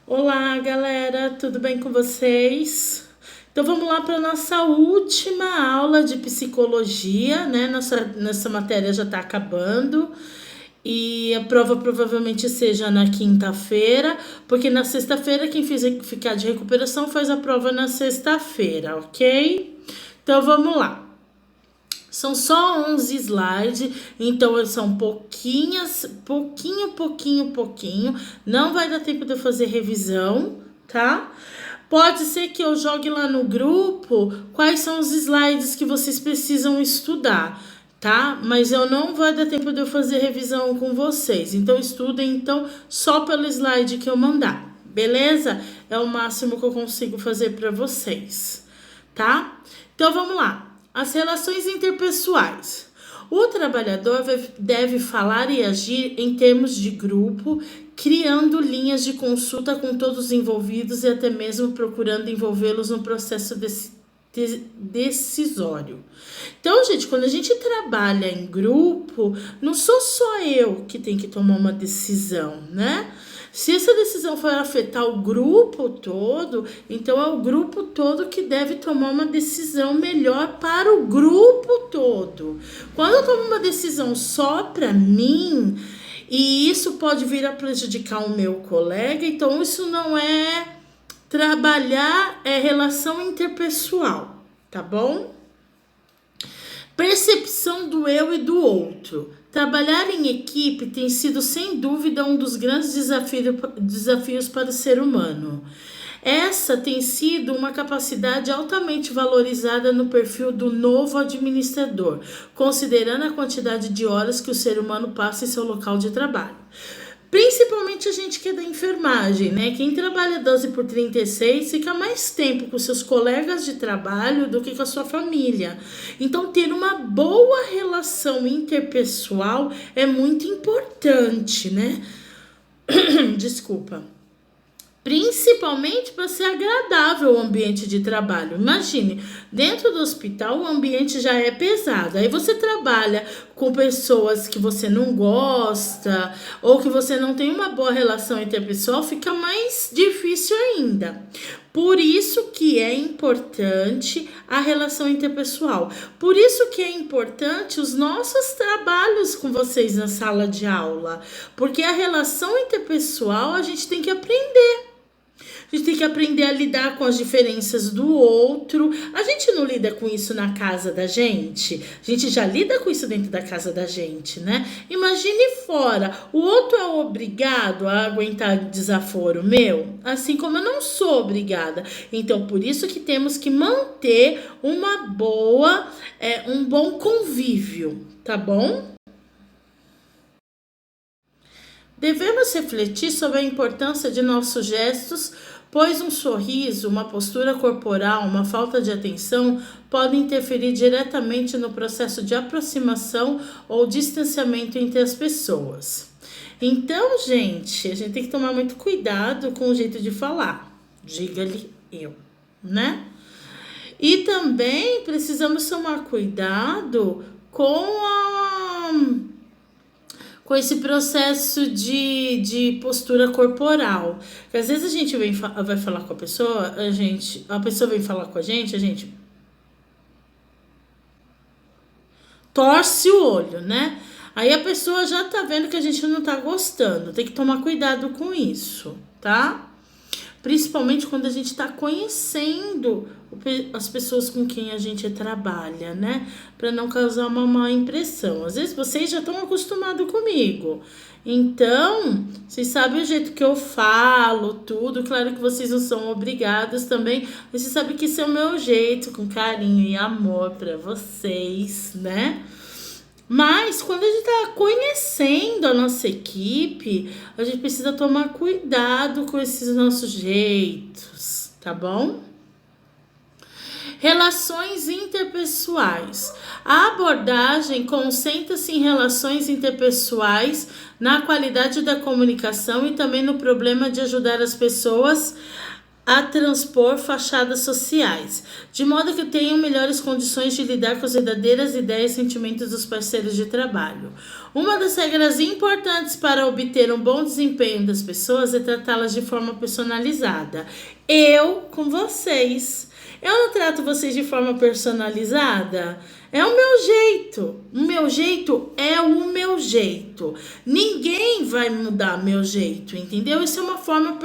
Olá, galera, tudo bem com vocês? Então vamos lá para a nossa última aula de psicologia, né? Nossa matéria já está acabando e a prova provavelmente seja na quinta-feira, porque na sexta-feira quem ficar de recuperação faz a prova na sexta-feira, ok? Então vamos lá. São só 11 slides, então são pouquinhas, pouquinho. Não vai dar tempo de eu fazer revisão, tá? Pode ser que eu jogue lá no grupo quais são os slides que vocês precisam estudar, tá? Mas eu não vai dar tempo de eu fazer revisão com vocês. Então estudem então só pelo slide que eu mandar, beleza? É o máximo que eu consigo fazer para vocês, tá? Então vamos lá. As relações interpessoais. O trabalhador deve falar e agir em termos de grupo, criando linhas de consulta com todos os envolvidos e até mesmo procurando envolvê-los no processo decisório. Então, gente, quando a gente trabalha em grupo, não sou só eu que tenho que tomar uma decisão, né? Se essa decisão for afetar o grupo todo, então é o grupo todo que deve tomar uma decisão melhor para o grupo todo. Quando eu tomo uma decisão só para mim, e isso pode vir a prejudicar o meu colega, então isso não é trabalhar, é relação interpessoal, tá bom? Percepção do eu e do outro. Trabalhar em equipe tem sido, sem dúvida, um dos grandes desafios para o ser humano. Essa tem sido uma capacidade altamente valorizada no perfil do novo administrador, considerando a quantidade de horas que o ser humano passa em seu local de trabalho. Principalmente a gente que é da enfermagem, né? Quem trabalha 12 por 36 fica mais tempo com seus colegas de trabalho do que com a sua família. Então, ter uma boa relação interpessoal é muito importante, né? Desculpa. Principalmente para ser agradável o ambiente de trabalho. Imagine, dentro do hospital o ambiente já é pesado. Aí você trabalha com pessoas que você não gosta ou que você não tem uma boa relação interpessoal, fica mais difícil ainda. Por isso que é importante a relação interpessoal. Por isso que é importante os nossos trabalhos com vocês na sala de aula. Porque a relação interpessoal a gente tem que aprender. A gente tem que aprender a lidar com as diferenças do outro. A gente não lida com isso na casa da gente. A gente já lida com isso dentro da casa da gente, né? Imagine fora. O outro é obrigado a aguentar desaforo meu, assim como eu não sou obrigada. Então, por isso que temos que manter um bom convívio, tá bom? Devemos refletir sobre a importância de nossos gestos, pois um sorriso, uma postura corporal, uma falta de atenção podem interferir diretamente no processo de aproximação ou distanciamento entre as pessoas. Então, gente, a gente tem que tomar muito cuidado com o jeito de falar. Diga-lhe eu, né? E também precisamos tomar cuidado com esse processo de postura corporal. Porque às vezes a gente vai falar com a pessoa, a pessoa vem falar com a gente torce o olho, né? Aí a pessoa já tá vendo que a gente não tá gostando. Tem que tomar cuidado com isso, tá? Principalmente quando a gente está conhecendo as pessoas com quem a gente trabalha, né? Para não causar uma má impressão. Às vezes vocês já estão acostumados comigo. Então, vocês sabem o jeito que eu falo, tudo. Claro que vocês não são obrigados também. Mas vocês sabem que esse é o meu jeito, com carinho e amor para vocês, né? Mas quando a gente está conhecendo a nossa equipe, a gente precisa tomar cuidado com esses nossos jeitos, tá bom? Relações interpessoais. A abordagem concentra-se em relações interpessoais, na qualidade da comunicação e também no problema de ajudar as pessoas a transpor fachadas sociais, de modo que tenham melhores condições de lidar com as verdadeiras ideias e sentimentos dos parceiros de trabalho. Uma das regras importantes para obter um bom desempenho das pessoas é tratá-las de forma personalizada. Eu com vocês. Eu não trato vocês de forma personalizada? É o meu jeito. O meu jeito é o meu jeito. Ninguém vai mudar meu jeito, entendeu? Isso é uma forma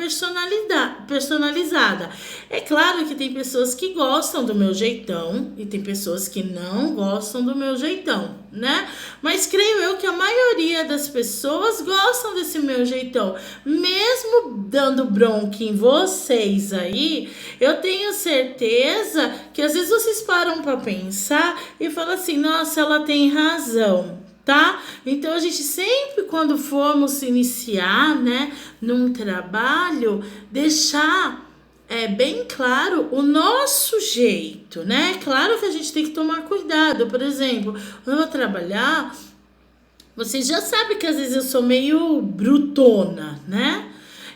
personalizada. É claro que tem pessoas que gostam do meu jeitão e tem pessoas que não gostam do meu jeitão, né? Mas creio eu que a maioria das pessoas gostam desse meu jeitão. Mesmo dando bronca em vocês aí, eu tenho certeza que às vezes vocês param para pensar e falam assim, nossa, ela tem razão, tá? Então a gente sempre, quando formos iniciar, né, num trabalho, deixar bem claro o nosso jeito, né? Claro que a gente tem que tomar cuidado. Por exemplo, quando eu vou trabalhar, vocês já sabem que às vezes eu sou meio brutona, né?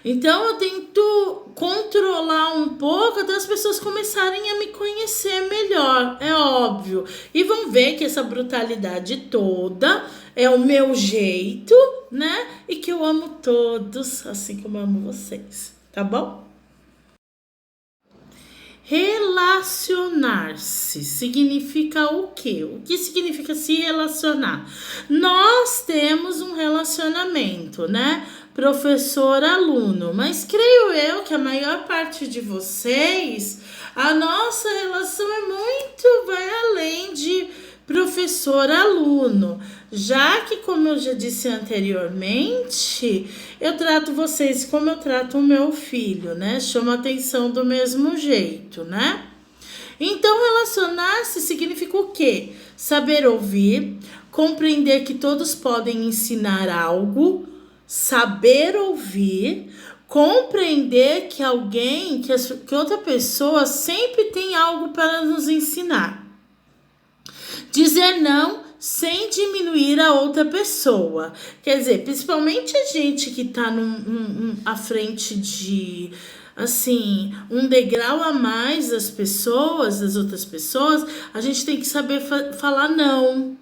Então eu tento controlar um pouco até as pessoas começarem a me conhecer melhor, é óbvio. E vão ver que essa brutalidade toda é o meu jeito, né? E que eu amo todos, assim como eu amo vocês, tá bom? Relacionar-se significa o quê? O que significa se relacionar? Nós temos um relacionamento, né? Professor-aluno, mas creio eu que a maior parte de vocês, a nossa relação vai além de professor-aluno, já que, como eu já disse anteriormente, eu trato vocês como eu trato o meu filho, né? Chamo atenção do mesmo jeito, né? Então, relacionar-se significa o quê? Saber ouvir, compreender que todos podem ensinar algo, saber ouvir, compreender que que outra pessoa sempre tem algo para nos ensinar. Dizer não sem diminuir a outra pessoa. Quer dizer, principalmente a gente que está à frente de, assim, um degrau a mais das outras pessoas, a gente tem que saber falar não.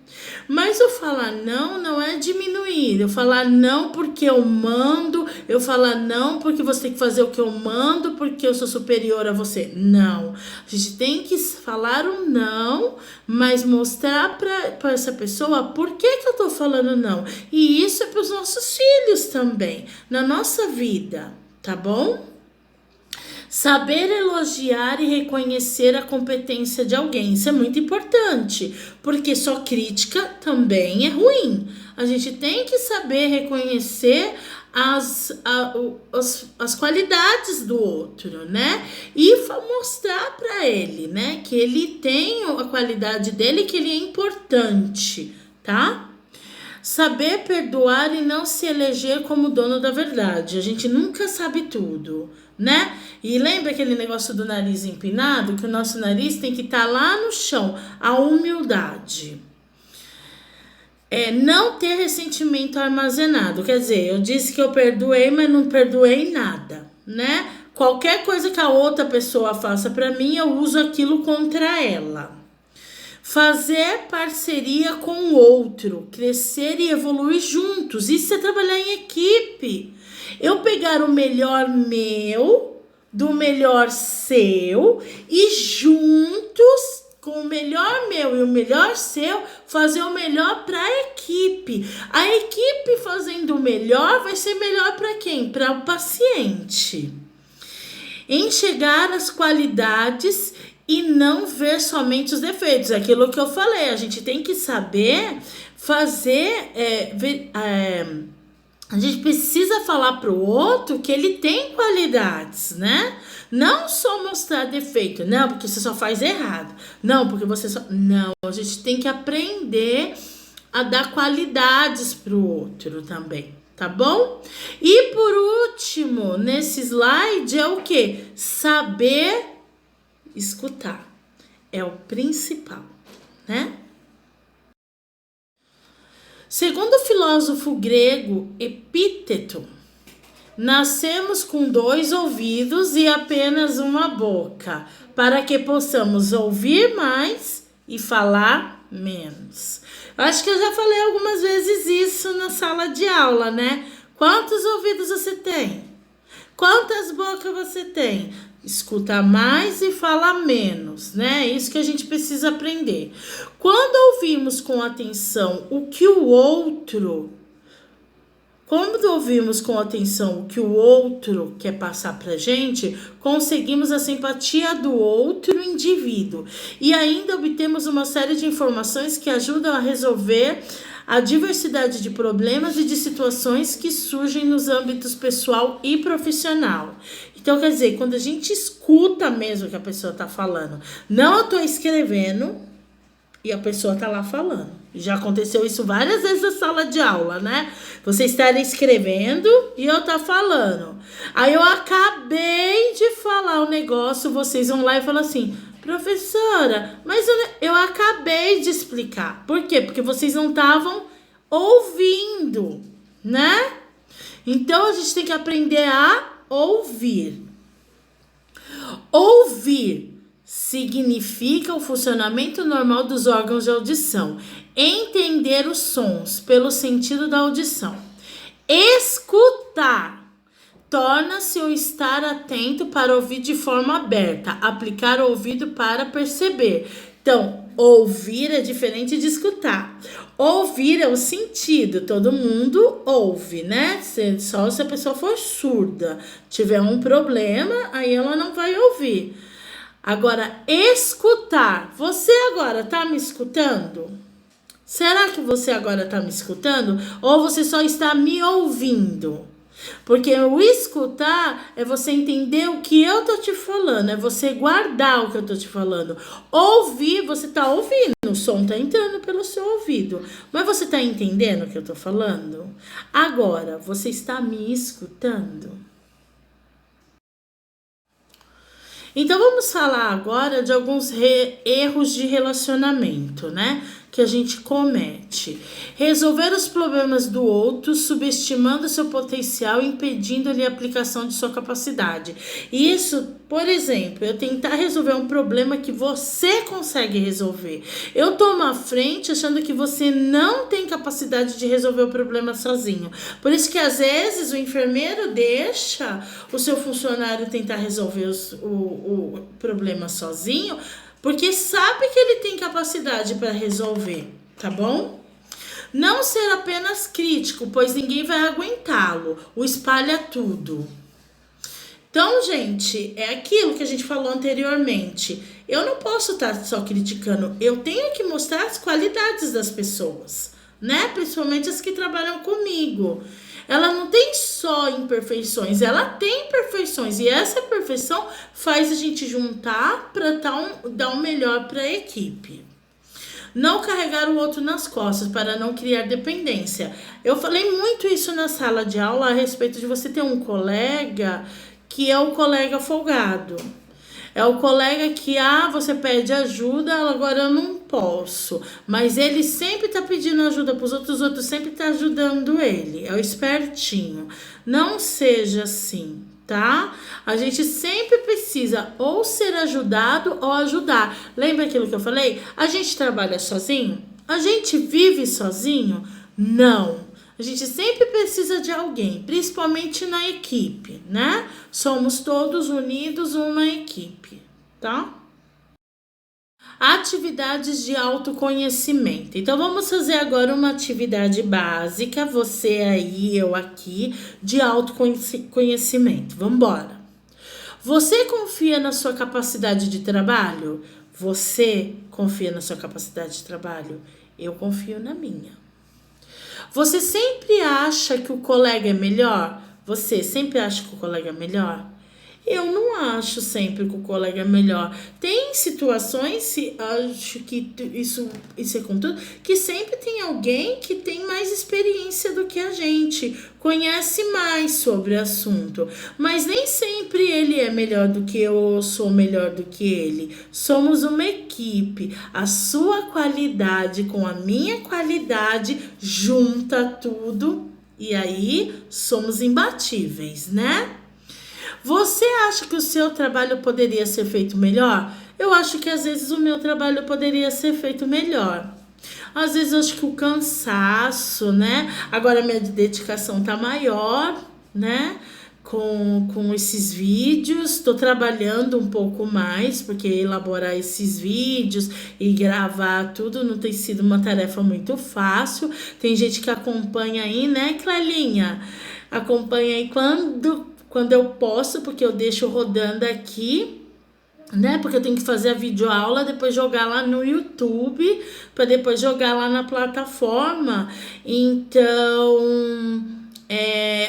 Mas eu falar não é diminuir. Eu falar não porque eu mando, eu falar não porque você tem que fazer o que eu mando, porque eu sou superior a você. Não. A gente tem que falar o não, mas mostrar para essa pessoa por que eu tô falando não. E isso é para os nossos filhos também, na nossa vida, tá bom? Saber elogiar e reconhecer a competência de alguém, isso é muito importante, porque só crítica também é ruim. A gente tem que saber reconhecer as qualidades do outro, né? E mostrar para ele, né, que ele tem a qualidade dele, que ele é importante, tá? Saber perdoar e não se eleger como dono da verdade. A gente nunca sabe tudo, né? E lembra aquele negócio do nariz empinado? Que o nosso nariz tem que estar lá no chão. A humildade. Não ter ressentimento armazenado. Quer dizer, eu disse que eu perdoei, mas não perdoei nada, né? Qualquer coisa que a outra pessoa faça para mim, eu uso aquilo contra ela. Fazer parceria com o outro, crescer e evoluir juntos. Isso é trabalhar em equipe. Eu pegar o melhor meu, do melhor seu, e juntos, com o melhor meu e o melhor seu, fazer o melhor para a equipe. A equipe fazendo o melhor vai ser melhor para quem? Para o paciente. Enxergar as qualidades e não ver somente os defeitos. Aquilo que eu falei, a gente tem que saber fazer, a gente precisa falar para o outro que ele tem qualidades, né? Não só mostrar defeito, não, porque você só faz errado, não, porque você só... Não, a gente tem que aprender a dar qualidades para o outro também, tá bom? E por último, nesse slide é o quê? Saber escutar. É o principal, né? Segundo o filósofo grego Epíteto, nascemos com 2 ouvidos e apenas uma boca, para que possamos ouvir mais e falar menos. Acho que eu já falei algumas vezes isso na sala de aula, né? Quantos ouvidos você tem? Quantas bocas você tem? Escuta mais e fala menos, né? É isso que a gente precisa aprender. Quando ouvimos com atenção o que o outro quer passar pra gente, conseguimos a simpatia do outro indivíduo e ainda obtemos uma série de informações que ajudam a resolver a diversidade de problemas e de situações que surgem nos âmbitos pessoal e profissional. Então, quer dizer, quando a gente escuta mesmo o que a pessoa tá falando, não eu tô escrevendo e a pessoa tá lá falando. Já aconteceu isso várias vezes na sala de aula, né? Você estarem escrevendo e eu tá falando. Aí eu acabei de falar o negócio, vocês vão lá e falam assim: professora, mas eu acabei de explicar. Por quê? Porque vocês não estavam ouvindo, né? Então a gente tem que aprender a ouvir. Ouvir significa o funcionamento normal dos órgãos de audição. Entender os sons pelo sentido da audição. Escutar torna-se o estar atento para ouvir de forma aberta, aplicar o ouvido para perceber. Então, ouvir é diferente de escutar. Ouvir é o sentido, todo mundo ouve, né? Só se a pessoa for surda, tiver um problema, aí ela não vai ouvir. Agora, escutar. Você agora tá me escutando? Será que você agora tá me escutando? Ou você só está me ouvindo? Porque o escutar é você entender o que eu tô te falando, é você guardar o que eu tô te falando. Ouvir, você tá ouvindo, o som tá entrando pelo seu ouvido, mas você tá entendendo o que eu tô falando? Agora, você está me escutando? Então vamos falar agora de alguns erros de relacionamento, né? Que a gente comete. Resolver os problemas do outro, subestimando seu potencial, impedindo-lhe a aplicação de sua capacidade. Isso, por exemplo, eu tentar resolver um problema que você consegue resolver. Eu tomo a frente achando que você não tem capacidade de resolver o problema sozinho. Por isso que às vezes o enfermeiro deixa o seu funcionário tentar resolver o problema sozinho, porque sabe que ele tem capacidade para resolver, tá bom? Não ser apenas crítico, pois ninguém vai aguentá-lo. O espalha tudo. Então, gente, é aquilo que a gente falou anteriormente. Eu não posso estar só criticando. Eu tenho que mostrar as qualidades das pessoas, né? Principalmente as que trabalham comigo. Ela não tem só imperfeições, ela tem perfeições. E essa perfeição faz a gente juntar para dar um melhor para a equipe. Não carregar o outro nas costas para não criar dependência. Eu falei muito isso na sala de aula a respeito de você ter um colega que é o colega folgado. É o colega que, você pede ajuda, agora eu não posso. Mas ele sempre tá pedindo ajuda pros outros, os outros sempre tá ajudando ele. É o espertinho. Não seja assim, tá? A gente sempre precisa ou ser ajudado ou ajudar. Lembra aquilo que eu falei? A gente trabalha sozinho? A gente vive sozinho? Não. A gente sempre precisa de alguém, principalmente na equipe, né? Somos todos unidos uma equipe, tá? Atividades de autoconhecimento. Então, vamos fazer agora uma atividade básica, você aí, eu aqui, de autoconhecimento. Vamos embora. Você confia na sua capacidade de trabalho? Você confia na sua capacidade de trabalho? Eu confio na minha. Você sempre acha que o colega é melhor? Você sempre acha que o colega é melhor? Eu não acho sempre que o colega é melhor. Tem situações, acho que isso é com tudo, que sempre tem alguém que tem mais experiência do que a gente, conhece mais sobre o assunto, mas nem sempre ele é melhor do que eu ou sou melhor do que ele. Somos uma equipe. A sua qualidade com a minha qualidade junta tudo E aí, somos imbatíveis, né? Você acha que o seu trabalho poderia ser feito melhor? Eu acho que às vezes o meu trabalho poderia ser feito melhor. Às vezes eu acho que o cansaço, né? Agora minha dedicação tá maior, né? Com esses vídeos, estou trabalhando um pouco mais, porque elaborar esses vídeos e gravar tudo não tem sido uma tarefa muito fácil. Tem gente que acompanha aí, né, Clelinha? Acompanha aí quando eu posso, porque eu deixo rodando aqui, né? Porque eu tenho que fazer a videoaula, depois jogar lá no YouTube, para depois jogar lá na plataforma. Então,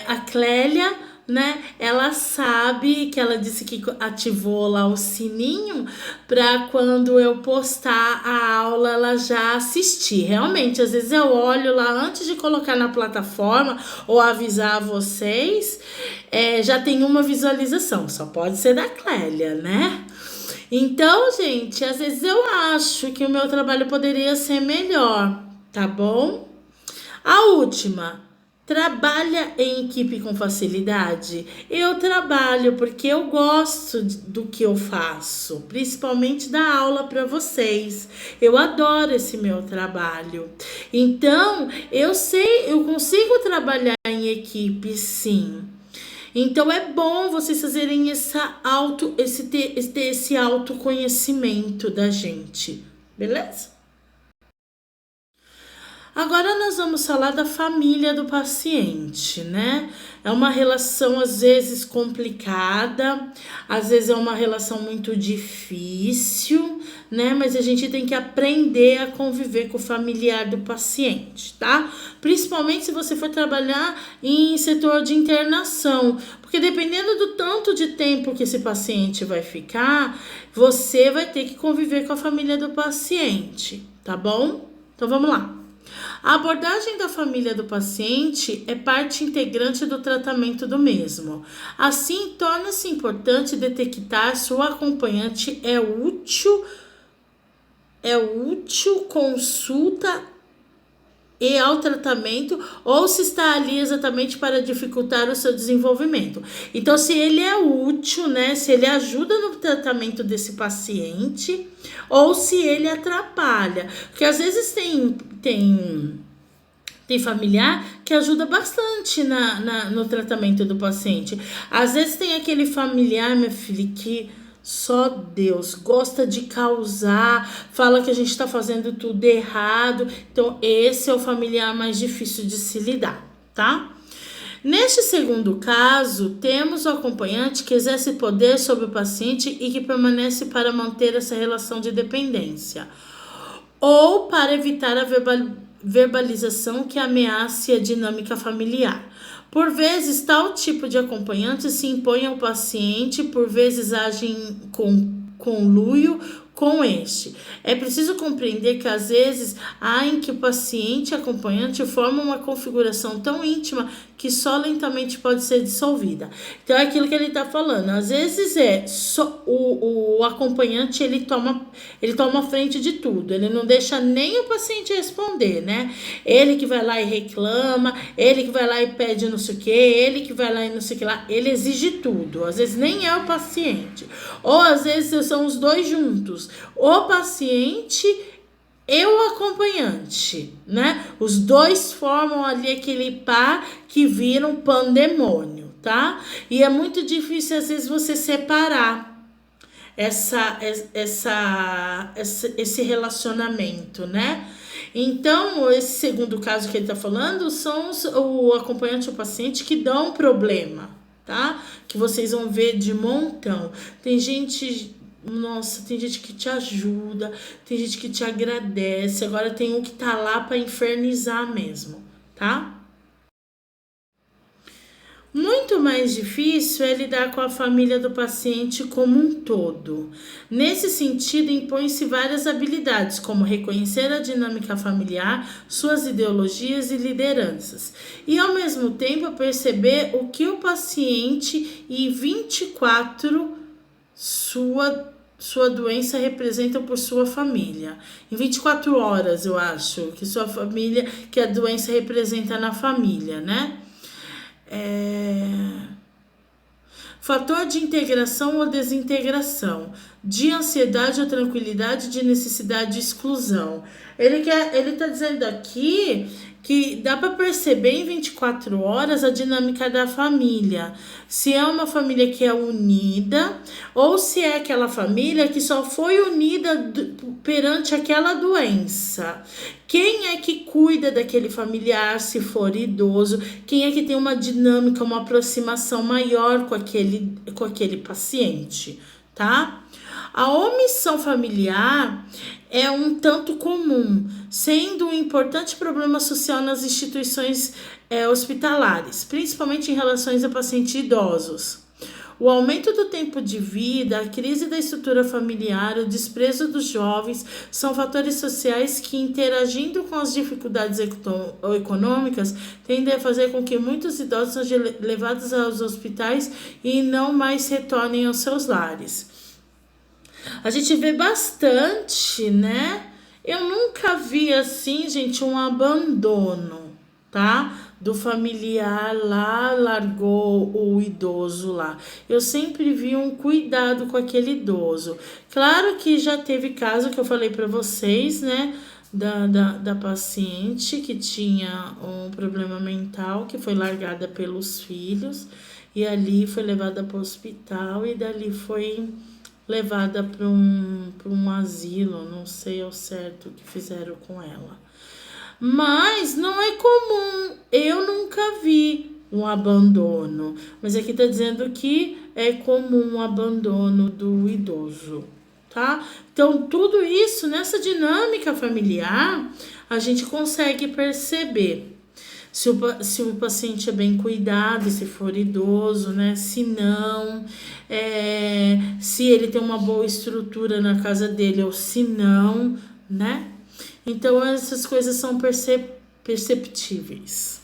a Clélia, né? Ela sabe que ela disse que ativou lá o sininho para quando eu postar a aula ela já assistir. Realmente, às vezes eu olho lá antes de colocar na plataforma ou avisar vocês, já tem uma visualização. Só pode ser da Clélia, né? Então, gente, às vezes eu acho que o meu trabalho poderia ser melhor, tá bom? A última, trabalha em equipe com facilidade? Eu trabalho porque eu gosto do que eu faço, principalmente dar aula para vocês. Eu adoro esse meu trabalho. Então, eu consigo trabalhar em equipe, sim. Então é bom vocês fazerem esse autoconhecimento da gente, beleza? Agora nós vamos falar da família do paciente, né? É uma relação às vezes complicada, às vezes é uma relação muito difícil, né? Mas a gente tem que aprender a conviver com o familiar do paciente, tá? Principalmente se você for trabalhar em setor de internação, porque dependendo do tanto de tempo que esse paciente vai ficar, você vai ter que conviver com a família do paciente, tá bom? Então vamos lá. A abordagem da família do paciente é parte integrante do tratamento do mesmo. Assim, torna-se importante detectar se o acompanhante é útil consulta e ao tratamento, ou se está ali exatamente para dificultar o seu desenvolvimento. Então, se ele é útil, né? Se ele ajuda no tratamento desse paciente, ou se ele atrapalha. Porque às vezes tem familiar que ajuda bastante no tratamento do paciente. Às vezes tem aquele familiar, minha filha, que só Deus gosta de causar, fala que a gente está fazendo tudo errado. Então, esse é o familiar mais difícil de se lidar, tá? Neste segundo caso, temos o acompanhante que exerce poder sobre o paciente e que permanece para manter essa relação de dependência, ou para evitar a verbalização que ameace a dinâmica familiar. Por vezes, tal tipo de acompanhante se impõe ao paciente, por vezes age em conluio com este. É preciso compreender que às vezes há em que o paciente e acompanhante formam uma configuração tão íntima que só lentamente pode ser dissolvida. Então é aquilo que ele está falando. Às vezes o acompanhante ele toma frente de tudo. Ele não deixa nem o paciente responder, né? Ele que vai lá e reclama, ele que vai lá e pede não sei o que, ele que vai lá e não sei o que lá. Ele exige tudo. Às vezes nem é o paciente. Ou às vezes são os dois juntos. O paciente e o acompanhante, né? Os dois formam ali aquele par que vira um pandemônio, tá? E é muito difícil às vezes você separar esse relacionamento, né? Então, esse segundo caso que ele tá falando são o acompanhante e o paciente que dão problema, tá? Que vocês vão ver de montão. Tem gente que te ajuda, tem gente que te agradece, agora tem um que tá lá para infernizar mesmo, tá? Muito mais difícil é lidar com a família do paciente como um todo. Nesse sentido, impõem-se várias habilidades, como reconhecer a dinâmica familiar, suas ideologias e lideranças, e ao mesmo tempo perceber o que o paciente e 24 sua doença representa por sua família. Em 24 horas, eu acho, que sua família, que a doença representa na família, né? Fator de integração ou desintegração, de ansiedade ou tranquilidade, de necessidade e exclusão. Ele tá dizendo aqui que dá para perceber em 24 horas a dinâmica da família. Se é uma família que é unida ou se é aquela família que só foi unida perante aquela doença. Quem é que cuida daquele familiar se for idoso? Quem é que tem uma dinâmica, uma aproximação maior com aquele paciente, tá? A omissão familiar é um tanto comum, sendo um importante problema social nas instituições hospitalares, principalmente em relação a pacientes idosos. O aumento do tempo de vida, a crise da estrutura familiar, o desprezo dos jovens são fatores sociais que, interagindo com as dificuldades econômicas, tendem a fazer com que muitos idosos sejam levados aos hospitais e não mais retornem aos seus lares. A gente vê bastante, né? Eu nunca vi assim, gente, um abandono, tá? Do familiar lá, largou o idoso lá. Eu sempre vi um cuidado com aquele idoso. Claro que já teve caso que eu falei para vocês, né? Da paciente que tinha um problema mental, que foi largada pelos filhos. E ali foi levada para o hospital e dali foi levada para um asilo, não sei ao certo o que fizeram com ela. Mas não é comum, eu nunca vi um abandono. Mas aqui tá dizendo que é comum o abandono do idoso, tá? Então, tudo isso, nessa dinâmica familiar, a gente consegue perceber. Se o paciente é bem cuidado, se for idoso, né? Se não, se ele tem uma boa estrutura na casa dele ou se não, né? Então, essas coisas são perceptíveis.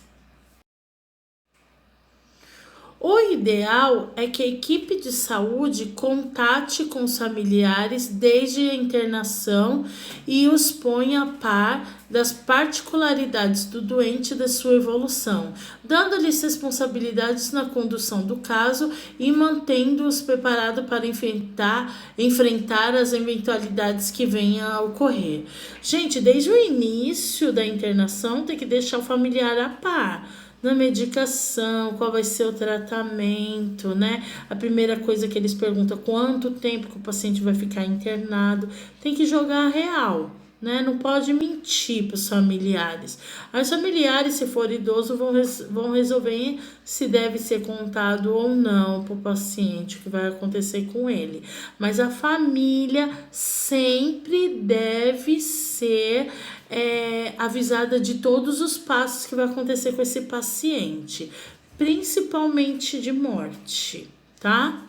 O ideal é que a equipe de saúde contate com os familiares desde a internação e os ponha a par das particularidades do doente e da sua evolução, dando-lhes responsabilidades na condução do caso e mantendo-os preparados para enfrentar as eventualidades que venham a ocorrer. Gente, desde o início da internação tem que deixar o familiar a par na medicação, qual vai ser o tratamento, né? A primeira coisa que eles perguntam, quanto tempo que o paciente vai ficar internado, tem que jogar a real, né? Não pode mentir para os familiares. Os familiares, se for idoso, vão resolver se deve ser contado ou não para o paciente, o que vai acontecer com ele. Mas a família sempre deve ser avisada de todos os passos que vai acontecer com esse paciente, principalmente de morte, tá?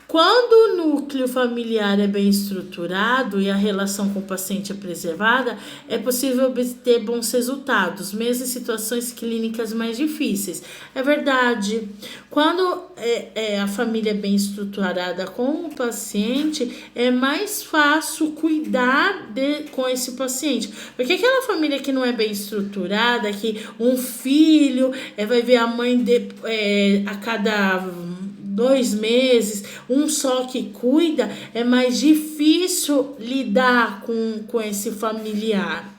Quando o núcleo familiar é bem estruturado e a relação com o paciente é preservada, é possível obter bons resultados, mesmo em situações clínicas mais difíceis. É verdade. Quando a família é bem estruturada com o paciente, é mais fácil cuidar com esse paciente. Porque aquela família que não é bem estruturada, que um filho vai ver a mãe a cada 2 meses, um só que cuida, é mais difícil lidar com esse familiar.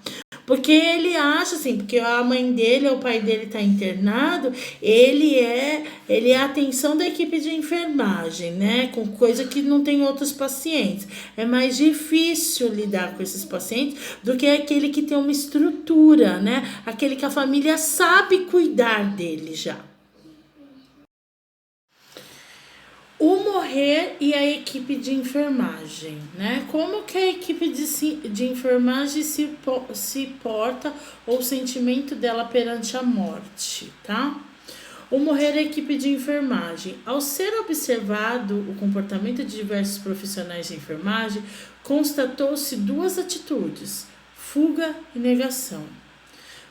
Porque ele acha assim, porque a mãe dele ou o pai dele está internado, ele é a atenção da equipe de enfermagem, né? Com coisa que não tem outros pacientes. É mais difícil lidar com esses pacientes do que aquele que tem uma estrutura, né? Aquele que a família sabe cuidar dele já. O morrer e a equipe de enfermagem, né? Como que a equipe de enfermagem se porta ou o sentimento dela perante a morte, tá? O morrer e a equipe de enfermagem. Ao ser observado o comportamento de diversos profissionais de enfermagem, constatou-se 2 atitudes: fuga e negação.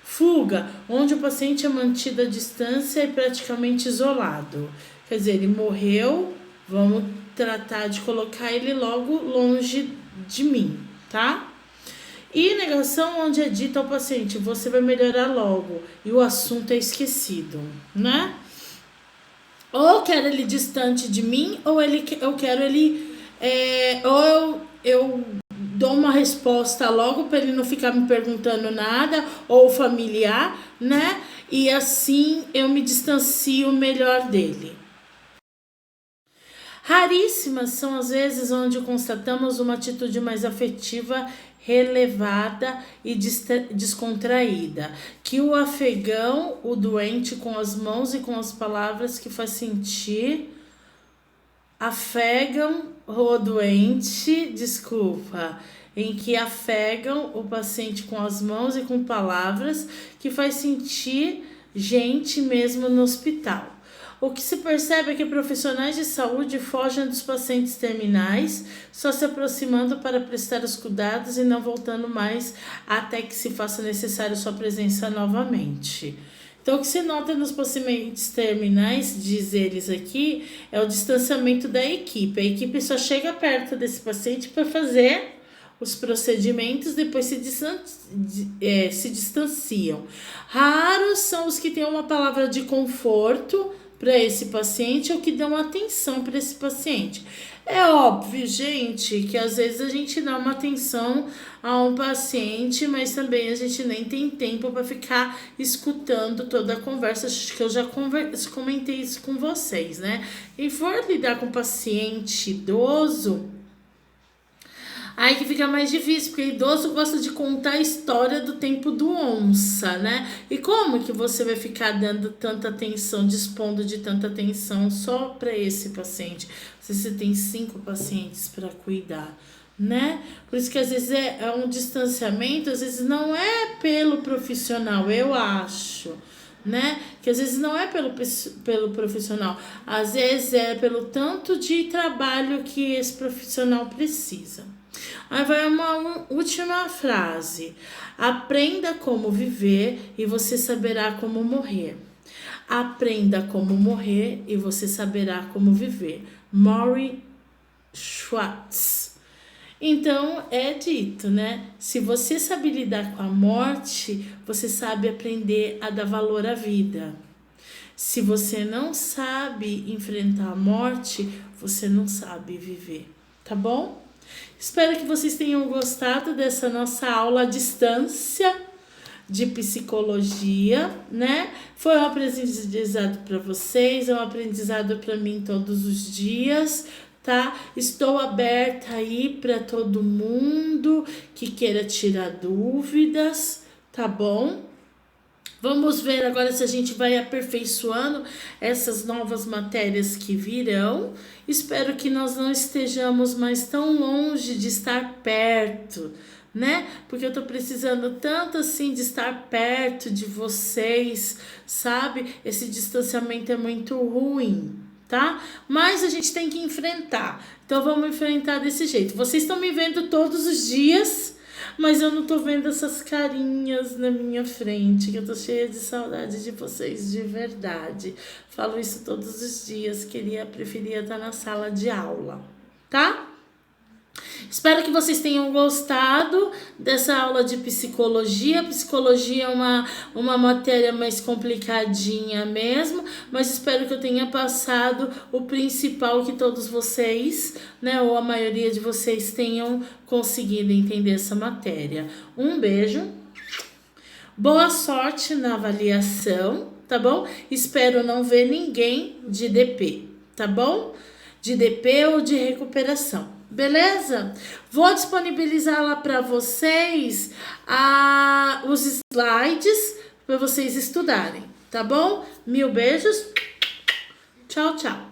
Fuga, onde o paciente é mantido à distância e praticamente isolado. Quer dizer, ele morreu, vamos tratar de colocar ele logo longe de mim, tá? E negação, onde é dito ao paciente, você vai melhorar logo, e o assunto é esquecido, né? Ou eu quero ele distante de mim, ou eu quero ele. Ou eu dou uma resposta logo para ele não ficar me perguntando nada, ou familiar, né? E assim eu me distancio melhor dele. Raríssimas são as vezes onde constatamos uma atitude mais afetiva, relevada e descontraída, que o afegão, o doente, com as mãos e com as palavras que faz sentir, afegam o doente, desculpa, em que afegam o paciente com as mãos e com palavras que faz sentir gente mesmo no hospital. O que se percebe é que profissionais de saúde fogem dos pacientes terminais, só se aproximando para prestar os cuidados e não voltando mais até que se faça necessário sua presença novamente. Então, o que se nota nos pacientes terminais, diz eles aqui, é o distanciamento da equipe. A equipe só chega perto desse paciente para fazer os procedimentos, depois se distanciam. Raros são os que têm uma palavra de conforto para esse paciente ou que dão atenção para esse paciente. É óbvio, gente, que às vezes a gente dá uma atenção a um paciente, mas também a gente nem tem tempo para ficar escutando toda a conversa. Acho que eu já comentei isso com vocês, né? E for lidar com paciente idoso, aí que fica mais difícil, porque idoso gosta de contar a história do tempo do onça, né? E como que você vai ficar dando tanta atenção, dispondo de tanta atenção só para esse paciente? Se você tem 5 pacientes para cuidar, né? Por isso que às vezes é um distanciamento, às vezes não é pelo profissional, eu acho, né? Que às vezes não é pelo profissional, às vezes é pelo tanto de trabalho que esse profissional precisa. Aí vai uma última frase. Aprenda como viver e você saberá como morrer. Aprenda como morrer e você saberá como viver. Maury Schwartz. Então é dito, né? Se você sabe lidar com a morte, você sabe aprender a dar valor à vida. Se você não sabe enfrentar a morte, você não sabe viver, tá bom? Espero que vocês tenham gostado dessa nossa aula à distância de psicologia, né? Foi um aprendizado para vocês, é um aprendizado para mim todos os dias, tá? Estou aberta aí para todo mundo que queira tirar dúvidas, tá bom? Vamos ver agora se a gente vai aperfeiçoando essas novas matérias que virão. Espero que nós não estejamos mais tão longe de estar perto, né? Porque eu tô precisando tanto assim de estar perto de vocês, sabe? Esse distanciamento é muito ruim, tá? Mas a gente tem que enfrentar. Então vamos enfrentar desse jeito. Vocês estão me vendo todos os dias, mas eu não tô vendo essas carinhas na minha frente, que eu tô cheia de saudade de vocês de verdade. Falo isso todos os dias, preferia estar na sala de aula, tá? Espero que vocês tenham gostado dessa aula de psicologia. Psicologia é uma matéria mais complicadinha mesmo, mas espero que eu tenha passado o principal, que todos vocês, né, ou a maioria de vocês tenham conseguido entender essa matéria. Um beijo, boa sorte na avaliação, tá bom? Espero não ver ninguém de DP, tá bom? De DP ou de recuperação. Beleza? Vou disponibilizar lá para vocês os slides para vocês estudarem, tá bom? Mil beijos. Tchau, tchau.